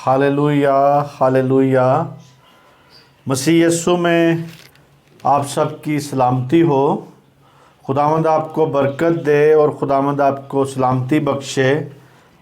Hallelujah hallelujah. मसीह यीशु में आप सबकी सलामती हो। खुदावंद आपको बरकत दे और खुदावंद आपको सलामती बख्शे।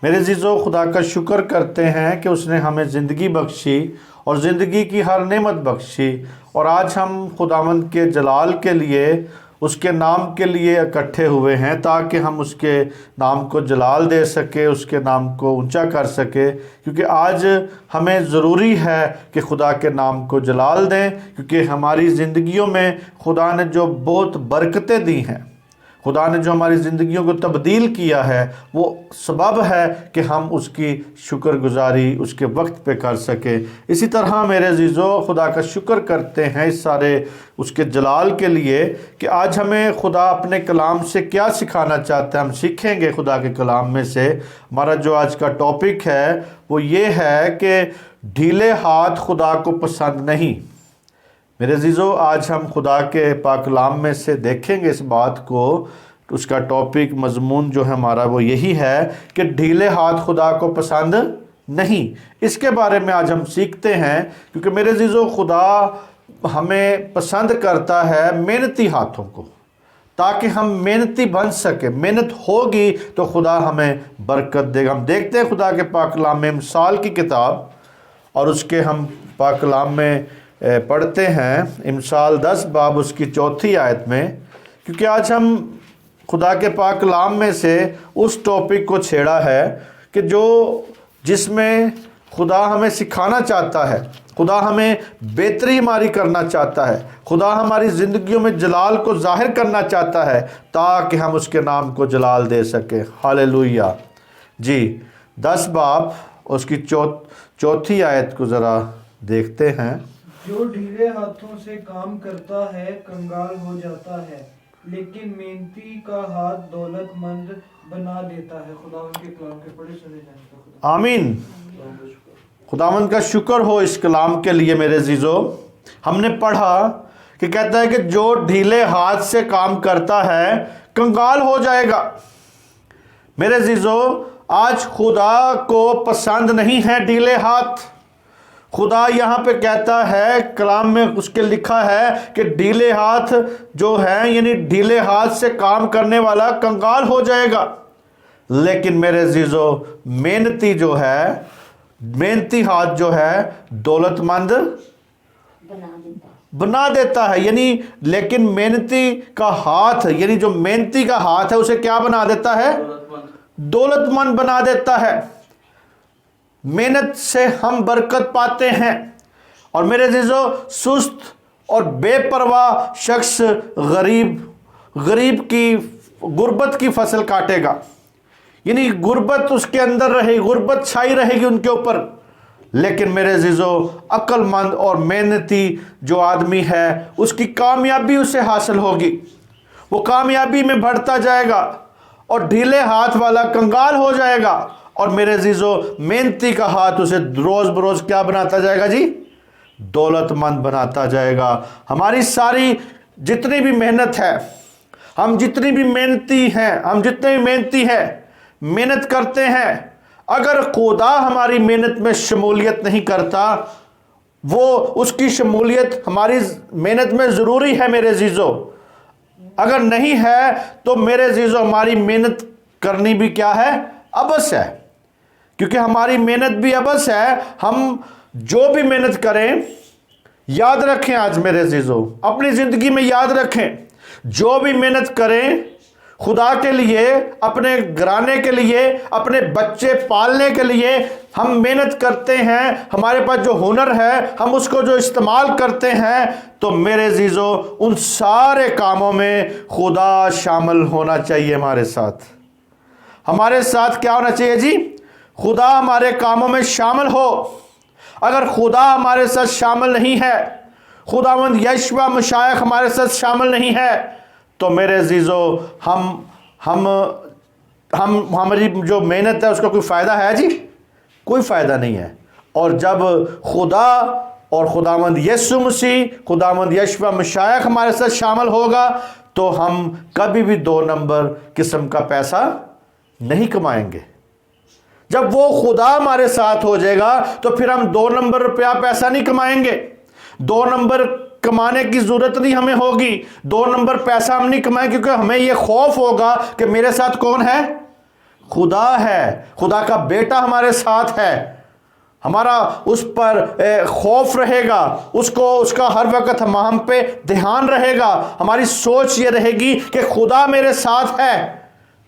मेरे अज़ीज़ों, खुदा का शुक्र करते हैं कि उसने हमें ज़िंदगी बख्शी और ज़िंदगी की हर नेमत बख्शी। और आज हम खुदावंद के जलाल के लिए, उसके नाम के लिए इकट्ठे हुए हैं ताकि हम उसके नाम को जलाल दे सके, उसके नाम को ऊंचा कर सके। क्योंकि आज हमें ज़रूरी है कि खुदा के नाम को जलाल दें, क्योंकि हमारी ज़िंदगियों में खुदा ने जो बहुत बरकतें दी हैं, खुदा ने जो हमारी ज़िंदगियों को तब्दील किया है, वो सबब है कि हम उसकी शुक्रगुजारी उसके वक्त पे कर सकें। इसी तरह मेरे अज़ीज़ों, खुदा का शुक्र करते हैं इस सारे उसके जलाल के लिए कि आज हमें खुदा अपने कलाम से क्या सिखाना चाहता है। हम सीखेंगे खुदा के कलाम में से। हमारा जो आज का टॉपिक है वो ये है कि ढीले हाथ खुदा को पसंद नहीं। मेरे अज़ीज़ों, आज हम खुदा के पाक कलाम में से देखेंगे इस बात को। उसका टॉपिक मज़मून जो है हमारा वो यही है कि ढीले हाथ खुदा को पसंद नहीं। इसके बारे में आज हम सीखते हैं, क्योंकि मेरे अज़ीज़ों, खुदा हमें पसंद करता है मेहनती हाथों को, ताकि हम मेहनती बन सके। मेहनत होगी तो खुदा हमें बरकत देगा। हम देखते हैं खुदा के पाक कलाम में मिसाल की किताब, और उसके हम पाक कलाम में पढ़ते हैं इमसाल 10 बाब उसकी 4 आयत में। क्योंकि आज हम खुदा के पाक कलाम में से उस टॉपिक को छेड़ा है कि जिसमें खुदा हमें सिखाना चाहता है, खुदा हमें बेहतरी हमारी करना चाहता है, खुदा हमारी ज़िंदगियों में जलाल को ज़ाहिर करना चाहता है ताकि हम उसके नाम को जलाल दे सकें। हालेलुया जी। 10 बाब उसकी 4 आयत को ज़रा देखते हैं। जो ढीले हाथों से काम करता है कंगाल हो जाता है, लेकिन मेहनती का हाथ दौलतमंद बना देता है। खुदावंद के कलाम के पढ़े सुने जाने का आमीन। खुदावंद का शुक्र हो इस कलाम के लिए। मेरे अज़ीज़ों, हमने पढ़ा कि कहता है कि जो ढीले हाथ से काम करता है कंगाल हो जाएगा। मेरे अज़ीज़ों, आज खुदा को पसंद नहीं है ढीले हाथ। खुदा यहाँ पे कहता है, कलाम में उसके लिखा है कि ढीले हाथ जो है, यानी ढीले हाथ से काम करने वाला कंगाल हो जाएगा। लेकिन मेरे अज़ीज़ों, मेहनती हाथ जो है दौलतमंद बना देता है। यानी लेकिन मेहनती का हाथ, यानी जो मेहनती का हाथ है उसे क्या बना देता है? दौलतमंद बना देता है। मेहनत से हम बरकत पाते हैं। और मेरे अज़ीज़ों, सुस्त और बेपरवाह शख्स गरीब की गुर्बत की फसल काटेगा। यानी गुर्बत उसके अंदर रहेगी, गुर्बत छाई रहेगी उनके ऊपर। लेकिन मेरे अज़ीज़ों, अक्लमंद और मेहनती जो आदमी है उसकी कामयाबी उसे हासिल होगी, वो कामयाबी में बढ़ता जाएगा। और ढीले हाथ वाला कंगाल हो जाएगा। और मेरे अज़ीज़ों, मेहनती का हाथ उसे रोज़ बरोज़ क्या बनाता जाएगा जी? दौलतमंद बनाता जाएगा। हमारी सारी जितनी भी मेहनत है, हम जितनी भी मेहनती हैं, हम जितने भी मेहनती हैं, मेहनत करते हैं, अगर खुदा हमारी मेहनत में शमूलियत नहीं करता, वो उसकी शमूलियत हमारी मेहनत में ज़रूरी है। मेरे अज़ीज़ों, अगर नहीं है तो मेरे अज़ीज़ों, हमारी मेहनत करनी भी क्या है? अबस है। क्योंकि हमारी मेहनत भी अबस है। हम जो भी मेहनत करें, याद रखें, आज मेरे अज़ीज़ों अपनी ज़िंदगी में याद रखें, जो भी मेहनत करें खुदा के लिए, अपने घराने के लिए, अपने बच्चे पालने के लिए हम मेहनत करते हैं, हमारे पास जो हुनर है हम उसको जो इस्तेमाल करते हैं, तो मेरे अज़ीज़ों उन सारे कामों में खुदा शामिल होना चाहिए। हमारे साथ क्या होना चाहिए जी? खुदा हमारे कामों में शामिल हो। अगर खुदा हमारे साथ शामिल नहीं है, खुदावंद यशवा मशायख हमारे साथ शामिल नहीं है, तो मेरे अज़ीज़ों, हमारी जो मेहनत है उसका कोई फ़ायदा है जी? कोई फ़ायदा नहीं है। और जब खुदा और खुदावंद यीशु मसीह, खुदावंद यशवा मशायख हमारे साथ शामिल होगा, तो हम कभी भी 2 नंबर किस्म का पैसा नहीं कमाएंगे। جب وہ خدا ہمارے ساتھ ہو جائے گا تو پھر ہم 2 نمبر روپیہ پیسہ نہیں کمائیں گے، 2 نمبر کمانے کی ضرورت نہیں ہمیں ہوگی، 2 نمبر پیسہ ہم نہیں کمائیں، کیونکہ ہمیں یہ خوف ہوگا کہ میرے ساتھ کون ہے؟ خدا ہے، خدا کا بیٹا ہمارے ساتھ ہے، ہمارا اس پر خوف رہے گا، اس کا ہر وقت ہم پہ دھیان رہے گا، ہماری سوچ یہ رہے گی کہ خدا میرے ساتھ ہے۔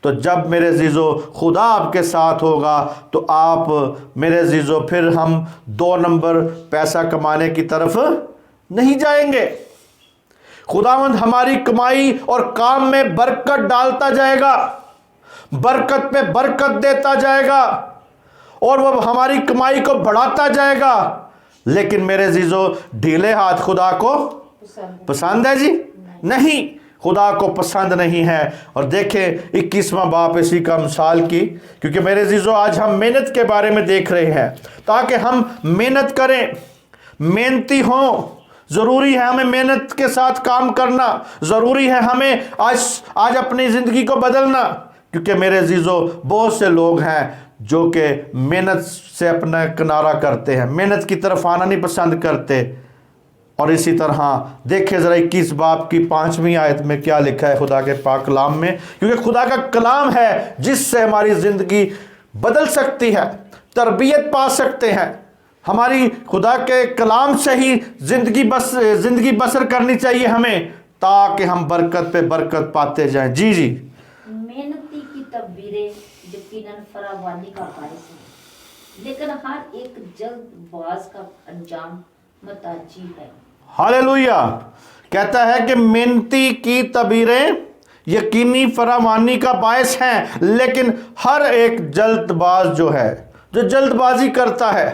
تو جب میرے عزیزو خدا آپ کے ساتھ ہوگا تو آپ میرے عزیزو پھر ہم 2 نمبر پیسہ کمانے کی طرف نہیں جائیں گے۔ خداوند ہماری کمائی اور کام میں برکت ڈالتا جائے گا، برکت پہ برکت دیتا جائے گا، اور وہ ہماری کمائی کو بڑھاتا جائے گا۔ لیکن میرے عزیزو ڈھیلے ہاتھ خدا کو پسند ہے جی؟ نہیں، خدا کو پسند نہیں ہے۔ اور دیکھیں 21واں باب اسی کا مثال کی، کیونکہ میرے عزیزو آج ہم محنت کے بارے میں دیکھ رہے ہیں، تاکہ ہم محنت کریں، محنتی ہوں۔ ضروری ہے ہمیں محنت کے ساتھ کام کرنا، ضروری ہے ہمیں آج اپنی زندگی کو بدلنا، کیونکہ میرے عزیزو بہت سے لوگ ہیں جو کہ محنت سے اپنا کنارہ کرتے ہیں، محنت کی طرف آنا نہیں پسند کرتے۔ اور اسی طرح دیکھیں ذرا 21 باب کی 5ویں آیت میں کیا لکھا ہے خدا کے پاک کلام میں، کیونکہ خدا کا کلام ہے جس سے ہماری زندگی بدل سکتی ہے، تربیت پا سکتے ہیں۔ ہماری خدا کے کلام سے ہی زندگی بسر کرنی چاہیے ہمیں، تاکہ ہم برکت پہ برکت پاتے جائیں۔ جی جی، محنتی کی تدبیریں یقیناً فراوانی کا باعث ہیں، لیکن ہر ایک جلد باز کا انجام متاجی ہے۔ ہاللیلویہ۔ کہتا ہے کہ محنتی کی تدبیریں یقینی فراوانی کا باعث ہیں، لیکن ہر ایک جلد باز جو ہے، جو جلد بازی کرتا ہے،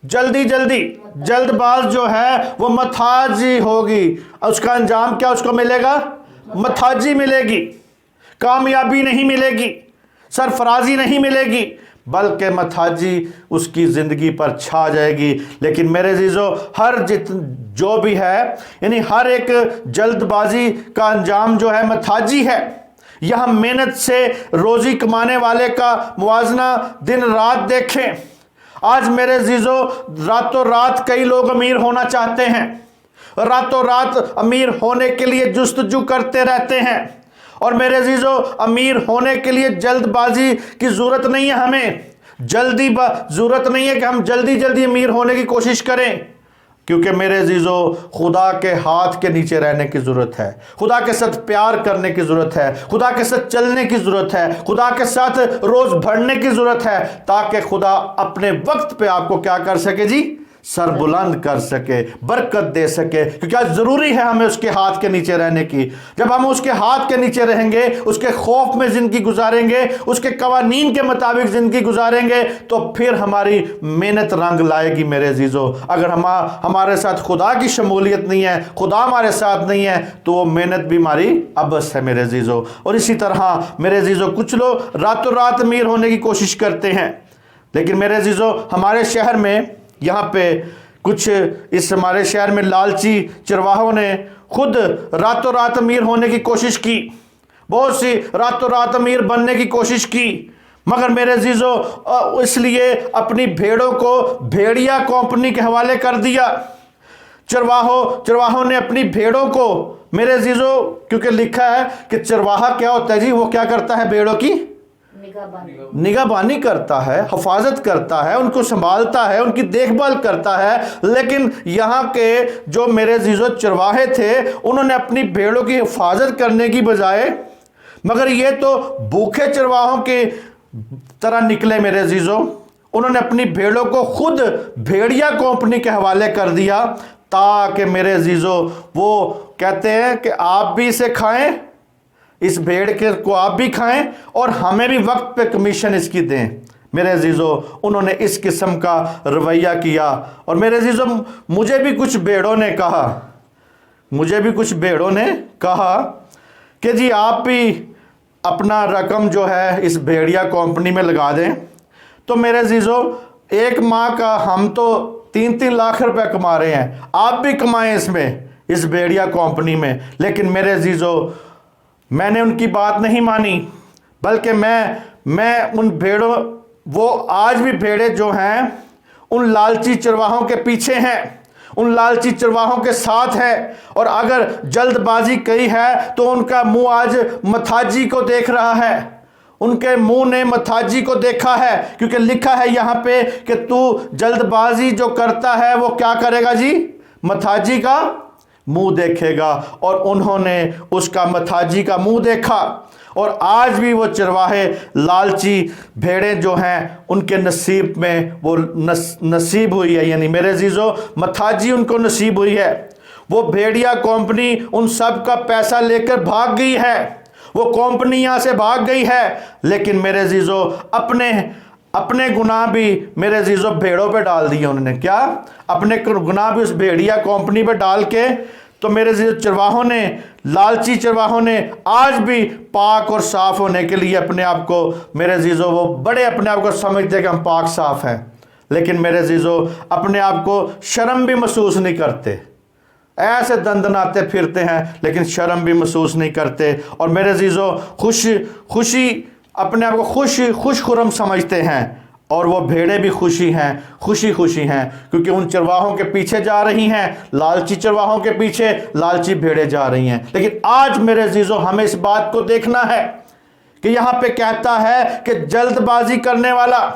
جلد باز جو ہے وہ متاجی ہوگی۔ اس کا انجام کیا اس کو ملے گا؟ متاجی ملے گی، کامیابی نہیں ملے گی، سرفرازی نہیں ملے گی، بلکہ متاجی اس کی زندگی پر چھا جائے گی۔ لیکن میرے عزیزو جو بھی ہے، یعنی ہر ایک جلد بازی کا انجام جو ہے متاجی ہے۔ یہاں محنت سے روزی کمانے والے کا موازنہ دن رات دیکھیں۔ آج میرے عزیزو راتوں رات کئی لوگ امیر ہونا چاہتے ہیں، راتوں رات امیر ہونے کے لیے جستجو کرتے رہتے ہیں۔ اور میرے عزیزو امیر ہونے کے لیے جلد بازی کی ضرورت نہیں ہے، ہمیں ضرورت نہیں ہے کہ ہم جلدی امیر ہونے کی کوشش کریں، کیونکہ میرے عزیزو خدا کے ہاتھ کے نیچے رہنے کی ضرورت ہے، خدا کے ساتھ پیار کرنے کی ضرورت ہے، خدا کے ساتھ چلنے کی ضرورت ہے، خدا کے ساتھ روز بڑھنے کی ضرورت ہے، تاکہ خدا اپنے وقت پہ آپ کو کیا کر سکے جی؟ سر بلند کر سکے، برکت دے سکے، کیونکہ آج ضروری ہے ہمیں اس کے ہاتھ کے نیچے رہنے کی۔ جب ہم اس کے ہاتھ کے نیچے رہیں گے، اس کے خوف میں زندگی گزاریں گے، اس کے قوانین کے مطابق زندگی گزاریں گے، تو پھر ہماری محنت رنگ لائے گی میرے عزیزو۔ اگر ہمارے ساتھ خدا کی شمولیت نہیں ہے، خدا ہمارے ساتھ نہیں ہے، تو وہ محنت بھی ہماری عبث ہے میرے عزیزو۔ اور اسی طرح میرے عزیزو کچھ لوگ راتوں رات امیر ہونے کی کوشش کرتے ہیں، لیکن میرے عزیزو ہمارے شہر میں یہاں پہ ہمارے شہر میں لالچی چرواہوں نے خود راتوں رات امیر ہونے کی کوشش کی، بہت سی راتوں رات امیر بننے کی کوشش کی، مگر میرے عزیزو اس لیے اپنی بھیڑوں کو بھیڑیا کمپنی کے حوالے کر دیا۔ چرواہوں نے اپنی بھیڑوں کو میرے عزیزو، کیونکہ لکھا ہے کہ چرواہا کیا ہوتا ہے جی؟ وہ کیا کرتا ہے؟ بھیڑوں کی نگہبانی کرتا ہے، حفاظت کرتا ہے، ان کو سنبھالتا ہے، ان کی دیکھ بھال کرتا ہے۔ لیکن یہاں کے جو میرے عزیزو چرواہے تھے، انہوں نے اپنی بھیڑوں کی حفاظت کرنے کی بجائے، مگر یہ تو بھوکے چرواہوں کی طرح نکلے میرے عزیزو، انہوں نے اپنی بھیڑوں کو خود بھیڑیا کمپنی کے حوالے کر دیا، تاکہ میرے عزیزو وہ کہتے ہیں کہ آپ بھی اسے کھائیں، اس بھیڑ کو آپ بھی کھائیں، اور ہمیں بھی وقت پہ کمیشن اس کی دیں۔ میرے عزیزو انہوں نے اس قسم کا رویہ کیا، اور میرے عزیزو مجھے بھی کچھ بھیڑوں نے کہا کہ جی آپ بھی اپنا رقم جو ہے اس بھیڑیا کمپنی میں لگا دیں۔ تو میرے عزیزو ایک ماہ کا ہم تو 3 لاکھ روپے کما رہے ہیں، آپ بھی کمائیں اس بھیڑیا کمپنی میں۔ لیکن میرے عزیزو میں نے ان کی بات نہیں مانی، بلکہ میں ان वो आज भी भेड़ें जो हैं उन लालची चरवाहों के पीछे हैं, उन लालची चरवाहों के साथ है। और अगर जल्दबाजी कही है तो उनका मुंह आज मथाजी को देख रहा है, उनके मुंह ने मथाजी को देखा है, क्योंकि लिखा है यहाँ पे कि तू जल्दबाजी जो करता है वो क्या करेगा जी, मथाजी का मुंह देखेगा। और उन्होंने उसका मथाजी का मुंह देखा। और आज भी वो चरवाहे लालची भेड़ें जो हैं उनके नसीब में वो नसीब हुई है, यानी मेरे अजीजों मथाजी उनको नसीब हुई है। वो भेड़िया कंपनी उन सब का पैसा लेकर भाग गई है, वो कंपनी यहाँ से भाग गई है। लेकिन मेरे अजीजों अपने गुनाह भी मेरे अजीजों भेड़ों पे डाल दिए उन्होंने। क्या? अपने गुनाह भी उस भेड़िया कंपनी पे डाल के, तो मेरे चरवाहों ने, लालची चरवाहों ने आज भी पाक और साफ होने के लिए अपने आप को, मेरे अजीजों वो बड़े अपने आप को समझते हैं कि हम पाक साफ हैं, लेकिन मेरे अजीजों अपने आप को शर्म भी महसूस नहीं करते, ऐसे दंदनाते फिरते हैं लेकिन शर्म भी महसूस नहीं करते। और मेरे अजीजों खुशी अपने आप को खुश खुरम समझते हैं। और वो भेड़ें भी खुशी हैं क्योंकि उन चरवाहों के पीछे जा रही हैं, लालची चरवाहों के पीछे लालची भेड़ें जा रही हैं। लेकिन आज मेरे अजीजों हमें इस बात को देखना है कि यहाँ पे कहता है कि जल्दबाजी करने वाला,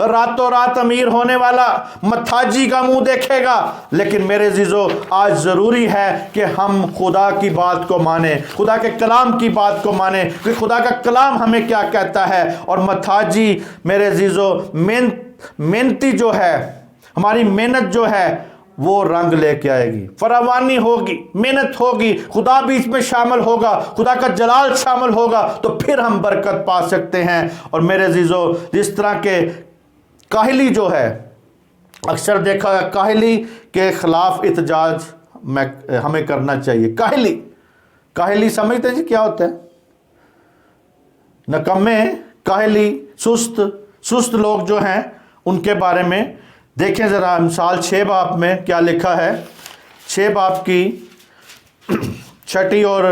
रातों रात अमीर होने वाला मथाजी का मुंह देखेगा। लेकिन मेरे अजीजों आज ज़रूरी है कि हम खुदा की बात को माने, खुदा के कलाम की बात को माने कि खुदा का कलाम हमें क्या कहता है। और मथाजी मेरे अजीजों मेहनती जो है, हमारी मेहनत जो है वो रंग लेके आएगी, फरावानी होगी, मेहनत होगी, खुदा बीच में शामिल होगा, खुदा का जलाल शामिल होगा, तो फिर हम बरकत पा सकते हैं। और मेरे अजीजों जिस तरह के काहली जो है, अक्सर देखा है काहली के खिलाफ इhtजाज हमें करना चाहिए। काहली समझते हैं जी क्या होता है? नकम्मे, काहली, सुस्त लोग जो हैं उनके बारे में देखें ज़रा। मिसाल 6 बाब में क्या लिखा है, 6 बाब की 6 और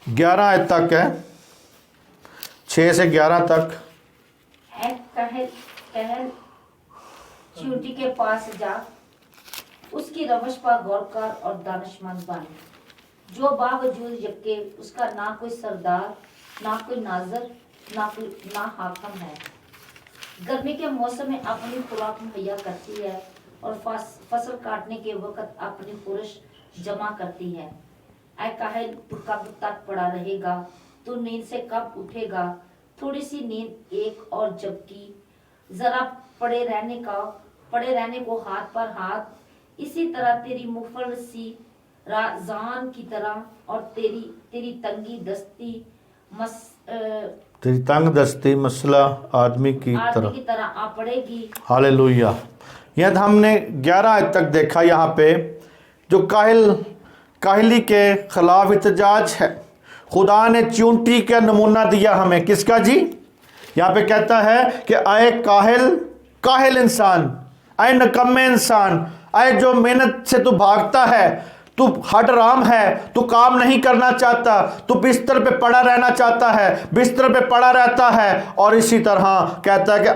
11 आयत तक है, 6 से 11 तक। कहल चींटी के पास जा, उसकी रवश पर गौर कर और दानिशमंद बन, जो बावजूद यके उसका ना कोई सरदार, ना कोई नाजर, ना हाकम है, गर्मी के मौसम में अपनी खुराक मुहैया करती है और फसल काटने के वक्त अपनी पुरुष जमा करती है। ऐ काहिल, तू कब तक पड़ा रहेगा? तू नींद से कब उठेगा? थोड़ी सी नींद एक और जबकि जरा पड़े रहने को हाथ पर हाथ। इसी तरह तेरी मुफलसी राजान की तरह और तेरी तंग दस्ती मसला आदमी की तरह आ पड़ेगी। हालेलुया। यह हमने 11 आयत तक देखा। यहाँ पे जो काहली के खिलाफ इhtजाज है, खुदा ने चींटी का नमूना दिया हमें। किसका जी? यहाँ पे कहता है कि आए काहिल इंसान, आए नकम्मे इंसान, आए जो मेहनत से तू भागता है, तू हडराम है, तू काम नहीं करना चाहता, तू बिस्तर पे पड़ा रहना चाहता है, बिस्तर पे पड़ा रहता है। और इसी तरह कहता है कि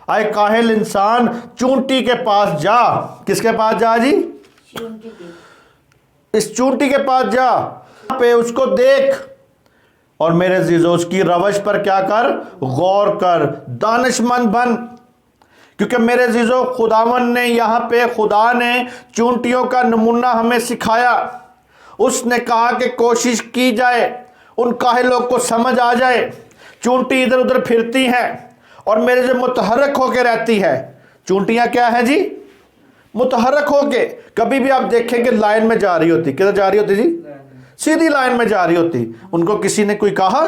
आए काहिल इंसान, चींटी के पास जा। किसके पास जा जी? इस चींटी के पास जा, पे उसको देख और मेरे अजीजों उसकी रवश पर क्या कर? गौर कर, दानिशमंद बन। क्योंकि मेरे अजीजों खुदावन ने यहाँ पे, खुदा ने चींटियों का नमूना हमें सिखाया। उसने कहा कि कोशिश की जाए उन काहिलों को समझ आ जाए। चींटी इधर उधर फिरती हैं और मेरे से मुतहरक होकर रहती है। चींटियाँ क्या है जी? मुतहरक होके। कभी भी आप देखेंगे लाइन में जा रही होती, किधर जा रही होती जी? सीधी लाइन में जा रही होती। उनको किसी ने कोई कहा,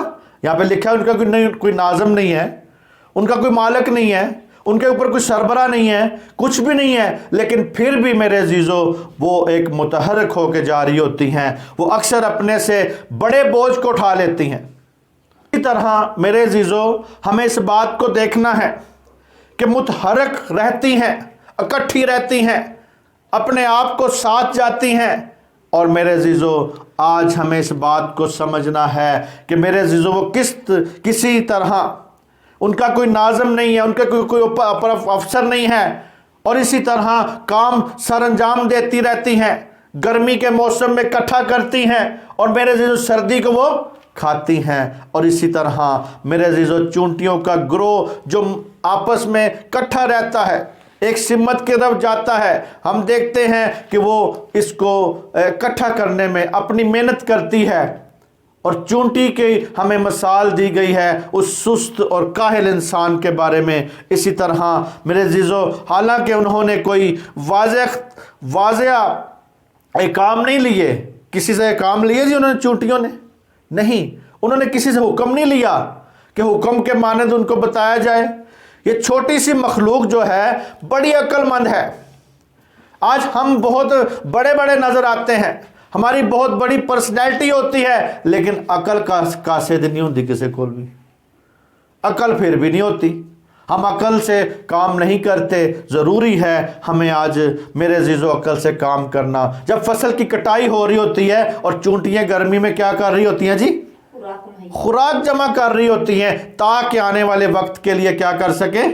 यहाँ पे लिखा है उनका कोई नाज़म नहीं है, उनका कोई मालिक नहीं है, उनके ऊपर कोई सरबरा नहीं है, कुछ भी नहीं है, लेकिन फिर भी मेरे अजीज़ों वो एक मुतहरक होकर जा रही होती हैं। वो अक्सर अपने से बड़े बोझ को उठा लेती हैं। इसी तरह मेरे अजीज़ों हमें इस बात को देखना है कि मुतहरक रहती हैं, इकट्ठी रहती हैं, अपने आप को साथ जाती हैं। और मेरे अजीज़ों आज हमें इस बात को समझना है कि मेरे अजीज़ों वो किसी तरह उनका कोई नाज़म नहीं है, उनका कोई ऊपर अफसर नहीं है, और इसी तरह काम सर अंजाम देती रहती हैं। गर्मी के मौसम में इकट्ठा करती हैं और मेरे अज़ीज़ों सर्दी को वो खाती हैं। और इसी तरह मेरे अज़ीज़ों चूंटियों का ग्रोह जो आपस में इकट्ठा रहता है, एक सिमत की तरफ जाता है, हम देखते हैं कि वो इसको इकट्ठा करने में अपनी मेहनत करती है। और चूंटी की हमें मिसाल दी गई है उस सुस्त और काहिल इंसान के बारे में। इसी तरह मेरे अज़ीज़ों, हालांकि उन्होंने कोई वाज़ेह काम नहीं लिए, किसी से काम लिए जी उन्होंने चूंटियों ने? नहीं, उन्होंने किसी से हुक्म नहीं लिया कि हुक्म के मानद उनको बताया जाए। ये छोटी सी मखलूक जो है बड़ी अक्लमंद है। आज हम बहुत बड़े बड़े नज़र आते हैं, हमारी बहुत बड़ी पर्सनैलिटी होती है, लेकिन अकल का कासिद नहीं होती किसी को भी, अकल फिर भी नहीं होती। हम अकल से काम नहीं करते। ज़रूरी है हमें आज मेरे अज़ीज़ों अकल से काम करना। जब फसल की कटाई हो रही होती है और चूंटियाँ गर्मी में क्या कर रही होती हैं जी? खुराक जमा कर रही होती हैं, ताकि आने वाले वक्त के लिए क्या कर सके?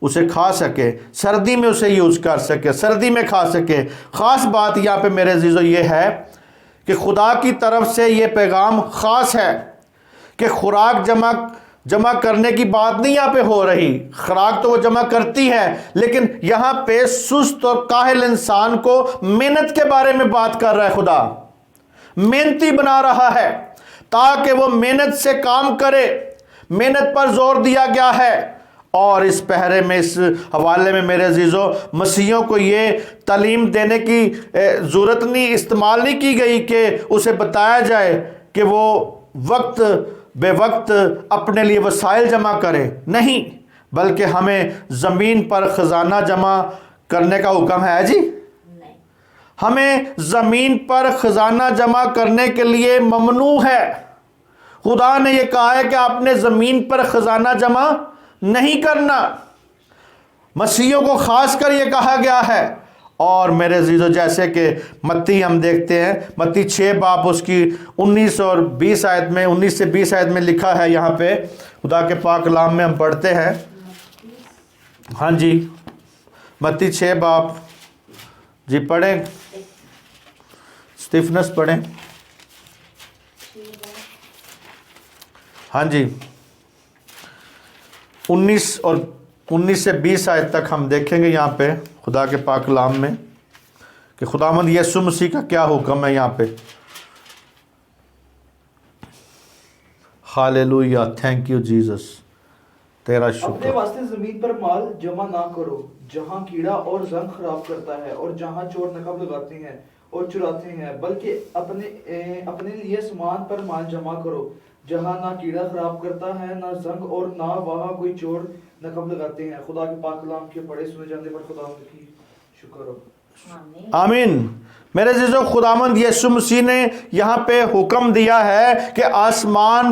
उसे खा सके, सर्दी में उसे यूज़ कर सके, सर्दी में खा सके। ख़ास बात यहाँ पे मेरे अज़ीज़ों ये है कि खुदा की तरफ से ये पैगाम ख़ास है कि खुराक जमा करने की बात नहीं यहाँ पे हो रही। खुराक तो वो जमा करती है, लेकिन यहाँ पे सुस्त और काहिल इंसान को मेहनत के बारे में बात कर रहा है। खुदा मेहनती बना रहा है ताकि वो मेहनत से काम करे। मेहनत पर जोर दिया गया है। और इस पहरे में, इस हवाले में मेरे अज़ीज़ों, मसीहों को ये तालीम देने की ज़रूरत नहीं, इस्तेमाल नहीं की गई कि उसे बताया जाए कि वो वक्त बे वक्त अपने लिए वसाइल जमा करे। नहीं, बल्कि हमें ज़मीन पर ख़जाना जमा करने का हुक्म है जी। हमें ज़मीन पर ख़जाना जमा करने के लिए ममनू है। खुदा ने यह कहा है कि आपने ज़मीन पर ख़जाना जमा नहीं करना। मसीहों को ख़ास कर ये कहा गया है। और मेरे अज़ीज़ों, जैसे कि मत्ती हम देखते हैं, मत्ती 6 बाब उसकी 19 और 20 आयत में, 19 से 20 आयत में लिखा है। यहाँ पे खुदा के पाक कलाम में हम पढ़ते हैं। हाँ जी, मत्ती 6 बाब जी पढ़ें, स्टीफनस पढ़ें। हाँ जी, 19 से 20 आयत तक हम देखेंगे यहाँ पे खुदा के पाक कलाम में कि खुदावंद यीशु मसीह का क्या हुक्म है यहाँ पे। हालेलुया, थैंक यू जीसस, तेरा अपने शुक्र। वास्ते जमीन पर माल जमा ना करो, जहाँ कीड़ा और जंग खराब करता है और जहाँ चोर नकब लगाते हैं और चुराते हैं, बल्कि अपने लिए सामान पर माल जमा करो, जहाँ ना कीड़ा खराब करता है, ना जंग, और ना वहाँ कोई चोर नकब लगाते हैं। खुदा के पाक कलाम के पढ़े सुने जाने पर खुदा की शुक्र हो। आमीन। मेरे अज़ीज़ों, खुदावंद यीशु मसीह ने यहाँ पे हुक्म दिया है कि आसमान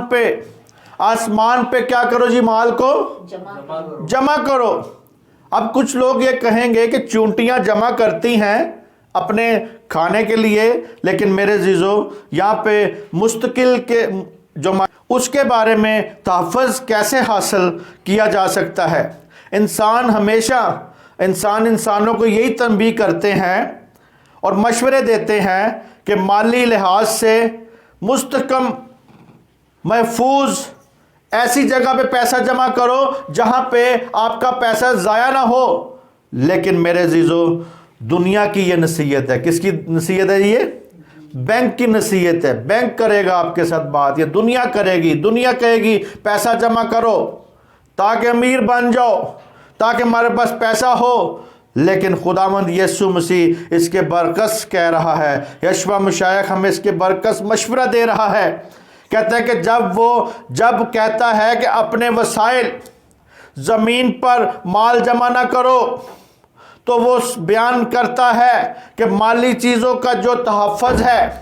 पे क्या करो जी? माल को जमा करो। अब कुछ लोग ये कहेंगे कि चूंटियाँ जमा करती हैं अपने खाने के लिए, लेकिन मेरे अज़ीज़ों, यहाँ पे मुस्तकिल के जो उसके बारे में तहफ़्फ़ुज़ कैसे हासिल किया जा सकता है। इंसान हमेशा इंसानों को यही तंबीह करते हैं और मशवरे देते हैं कि माली लिहाज से मुस्तकम महफूज ऐसी जगह पे पैसा जमा करो जहाँ पे आपका पैसा ज़ाया ना हो। लेकिन मेरे अज़ीज़ों, दुनिया की ये नसीहत है। किसकी नसीहत है ये? बैंक की नसीहत है। बैंक करेगा आपके साथ बात, ये दुनिया करेगी। दुनिया कहेगी पैसा जमा करो ताकि अमीर बन जाओ, ताकि हमारे पास पैसा हो। लेकिन खुदावंद यीशु मसीह इसके बरकस कह रहा है। यशवा मुशायख हमें इसके बरकस मशवरा दे रहा है। कहता है कि जब कहता है कि अपने वसाइल ज़मीन पर माल जमा ना करो, तो वो बयान करता है कि माली चीज़ों का जो तहफ़्फ़ुज़ है,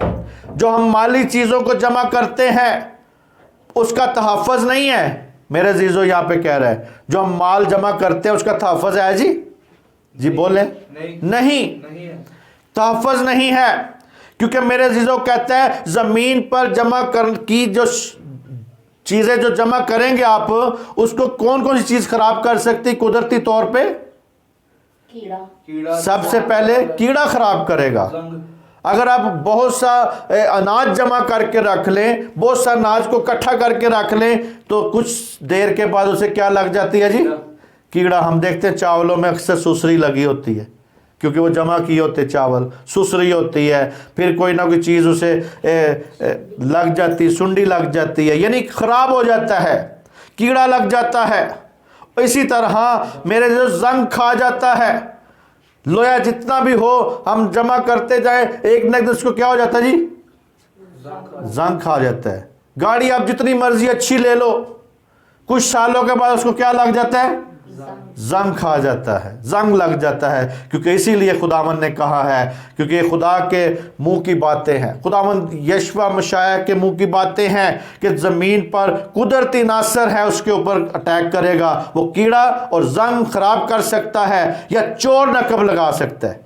जो हम माली चीज़ों को जमा करते हैं, उसका तहफ़्फ़ुज़ नहीं है। मेरे अज़ीज़ों, यहाँ पे कह रहा है जो हम माल जमा करते हैं उसका तहफ़्फ़ुज़ है जी? जी बोले नहीं तहफ़्फ़ुज़ नहीं है। क्योंकि मेरे अज़ीज़ों कहता है ज़मीन पर जमा कर की जो चीज़ें जो जमा करेंगे आप, उसको कौन कौन सी चीज़ खराब कर सकती कुदरती तौर पे? कीड़ा, सबसे पहले कीड़ा खराब करेगा। अगर आप बहुत सा अनाज जमा करके रख लें, बहुत सा अनाज को इकट्ठा करके रख लें, तो कुछ देर के बाद उसे क्या लग जाती है जी? कीड़ा। हम देखते हैं चावलों में अक्सर सुसरी लगी होती है, क्योंकि वो जमा किए होते चावल, सुसरी होती है, फिर कोई ना कोई चीज़ उसे लग जाती, सुंडी लग जाती है, यानी ख़राब हो जाता है, कीड़ा लग जाता है। इसी तरह मेरे जो जंग खा जाता है, लोया जितना भी हो हम जमा करते जाए, एक न एक दिन उसको क्या हो जाता है जी? जंग खा जाता है। गाड़ी आप जितनी मर्जी अच्छी ले लो, कुछ सालों के बाद उसको क्या लग जाता है? जंग खा जाता है, जंग लग जाता है। क्योंकि इसीलिए खुदावंद ने कहा है, क्योंकि ये खुदा के मुंह की बातें हैं, खुदावंद यशवा मशाया के मुंह की बातें हैं कि ज़मीन पर कुदरती नासर है, उसके ऊपर अटैक करेगा, वो कीड़ा और जंग खराब कर सकता है, या चोर नकब लगा सकता है,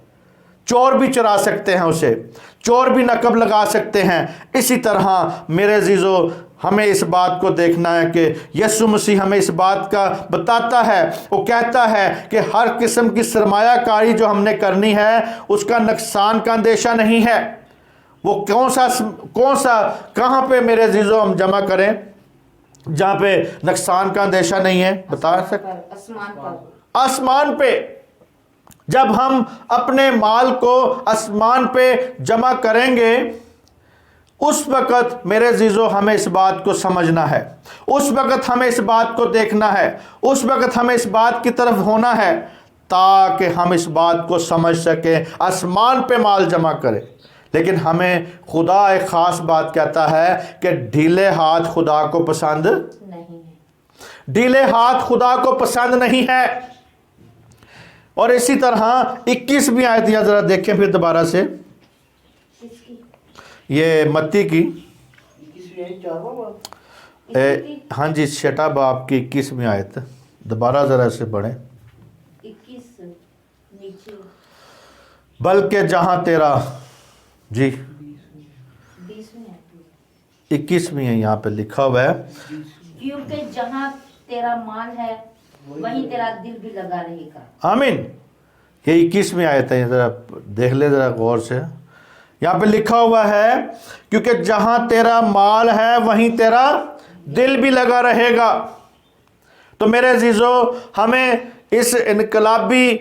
चोर भी चुरा सकते हैं उसे, चोर भी नकब लगा सकते हैं। इसी तरह मेरे अजीज़ों, हमें इस बात को देखना है कि यीशु मसीह हमें इस बात का बताता है, वो कहता है कि हर किस्म की सरमायाकारी जो हमने करनी है, उसका नुकसान का अंदेशा नहीं है। वो कौन सा कहाँ पे मेरे अजीज़ों हम जमा करें जहाँ पे नुकसान का अंदेशा नहीं है? बता सकते? आसमान पे। जब हम अपने माल को आसमान पे जमा करेंगे, उस वक़्त मेरे अजीज़ों हमें इस बात को समझना है, उस वक़्त हमें इस बात को देखना है, उस वक़्त हमें इस बात की तरफ होना है, ताकि हम इस बात को समझ सकें, आसमान पे माल जमा करें। लेकिन हमें खुदा एक ख़ास बात कहता है कि ढीले हाथ खुदा को पसंद नहीं है, ढीले हाथ खुदा को पसंद नहीं है। और इसी तरह 21वीं आयत ज़रा देखें फिर दोबारा से, ये मत्ती की हाँ जी 6 बाब की 21वीं आयत, दोबारा ज़रा से पढ़ें। 21 नीचे, बल्कि जहाँ तेरा जी 21वीं है यहाँ पे लिखा हुआ है, क्योंकि जहाँ तेरा माल है वहीं तेरा दिल भी लगा रहेगा। आमीन। ये 21वीं आयत है, ज़रा देख ले ज़रा गौर से। यहाँ पे लिखा हुआ है, क्योंकि जहाँ तेरा माल है वहीं तेरा दिल भी लगा रहेगा। तो मेरे अजीज़ों, हमें इस इनकलाबी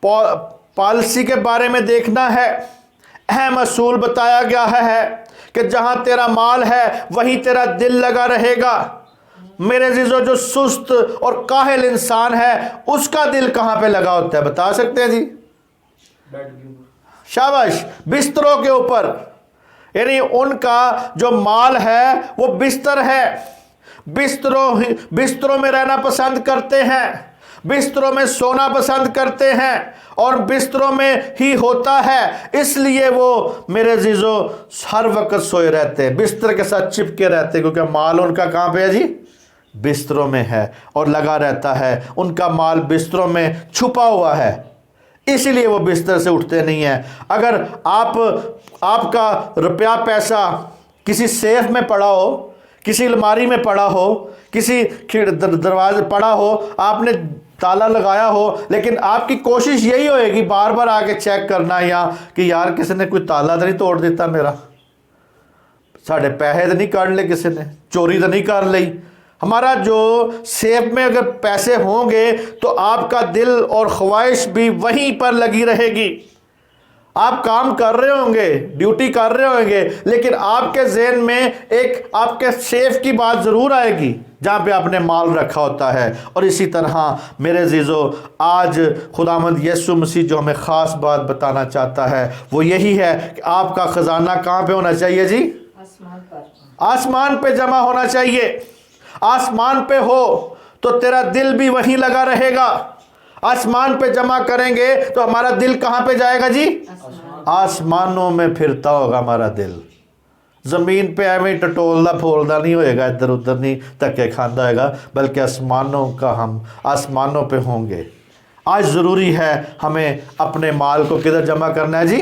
पॉलिसी के बारे में देखना है। अहम असूल बताया गया है कि जहाँ तेरा माल है वहीं तेरा दिल लगा रहेगा। मेरे अजीज़ों, जो सुस्त और काहिल इंसान है, उसका दिल कहाँ पे लगा होता है? बता सकते हैं जी? शाबाश, बिस्तरों के ऊपर। यानी उनका जो माल है वो बिस्तर है, बिस्तरों में रहना पसंद करते हैं, बिस्तरों में सोना पसंद करते हैं, और बिस्तरों में ही होता है। इसलिए वो मेरे अजीज़ों हर वक्त सोए रहते हैं, बिस्तर के साथ चिपके रहते हैं, क्योंकि माल उनका कहाँ पे है जी? बिस्तरों में है और लगा रहता है। उनका माल बिस्तरों में छुपा हुआ है, इसीलिए वो बिस्तर से उठते नहीं हैं। अगर आपका रुपया पैसा किसी सेफ में पड़ा हो, किसी अलमारी में पड़ा हो, किसी दरवाजे पड़ा हो, आपने ताला लगाया हो, लेकिन आपकी कोशिश यही होएगी बार बार आके चेक करना, या कि यार किसी ने कोई ताला तो नहीं तोड़ देता मेरा, साढ़े पैसे तो नहीं काट ले, किसी ने चोरी तो नहीं कर ली। हमारा जो सेफ में अगर पैसे होंगे तो आपका दिल और ख्वाहिश भी वहीं पर लगी रहेगी। आप काम कर रहे होंगे, ड्यूटी कर रहे होंगे, लेकिन आपके ज़हन में एक आपके सेफ की बात ज़रूर आएगी जहाँ पे आपने माल रखा होता है। और इसी तरह मेरे अजीज़ों, आज खुदावंद यीशु मसीह जो हमें ख़ास बात बताना चाहता है वो यही है कि आपका ख़जाना कहाँ पे होना चाहिए जी? आसमान पर, आसमान पे जमा होना चाहिए। आसमान पे हो तो तेरा दिल भी वहीं लगा रहेगा। आसमान पे जमा करेंगे तो हमारा दिल कहाँ पे जाएगा जी? आसमानों में फिरता होगा हमारा दिल। ज़मीन पे एवं टटोलदा फोलदा नहीं होएगा, इधर उधर नहीं धक्के खांदा होएगा, बल्कि हम आसमानों पे होंगे। आज ज़रूरी है हमें अपने माल को किधर जमा करना है जी?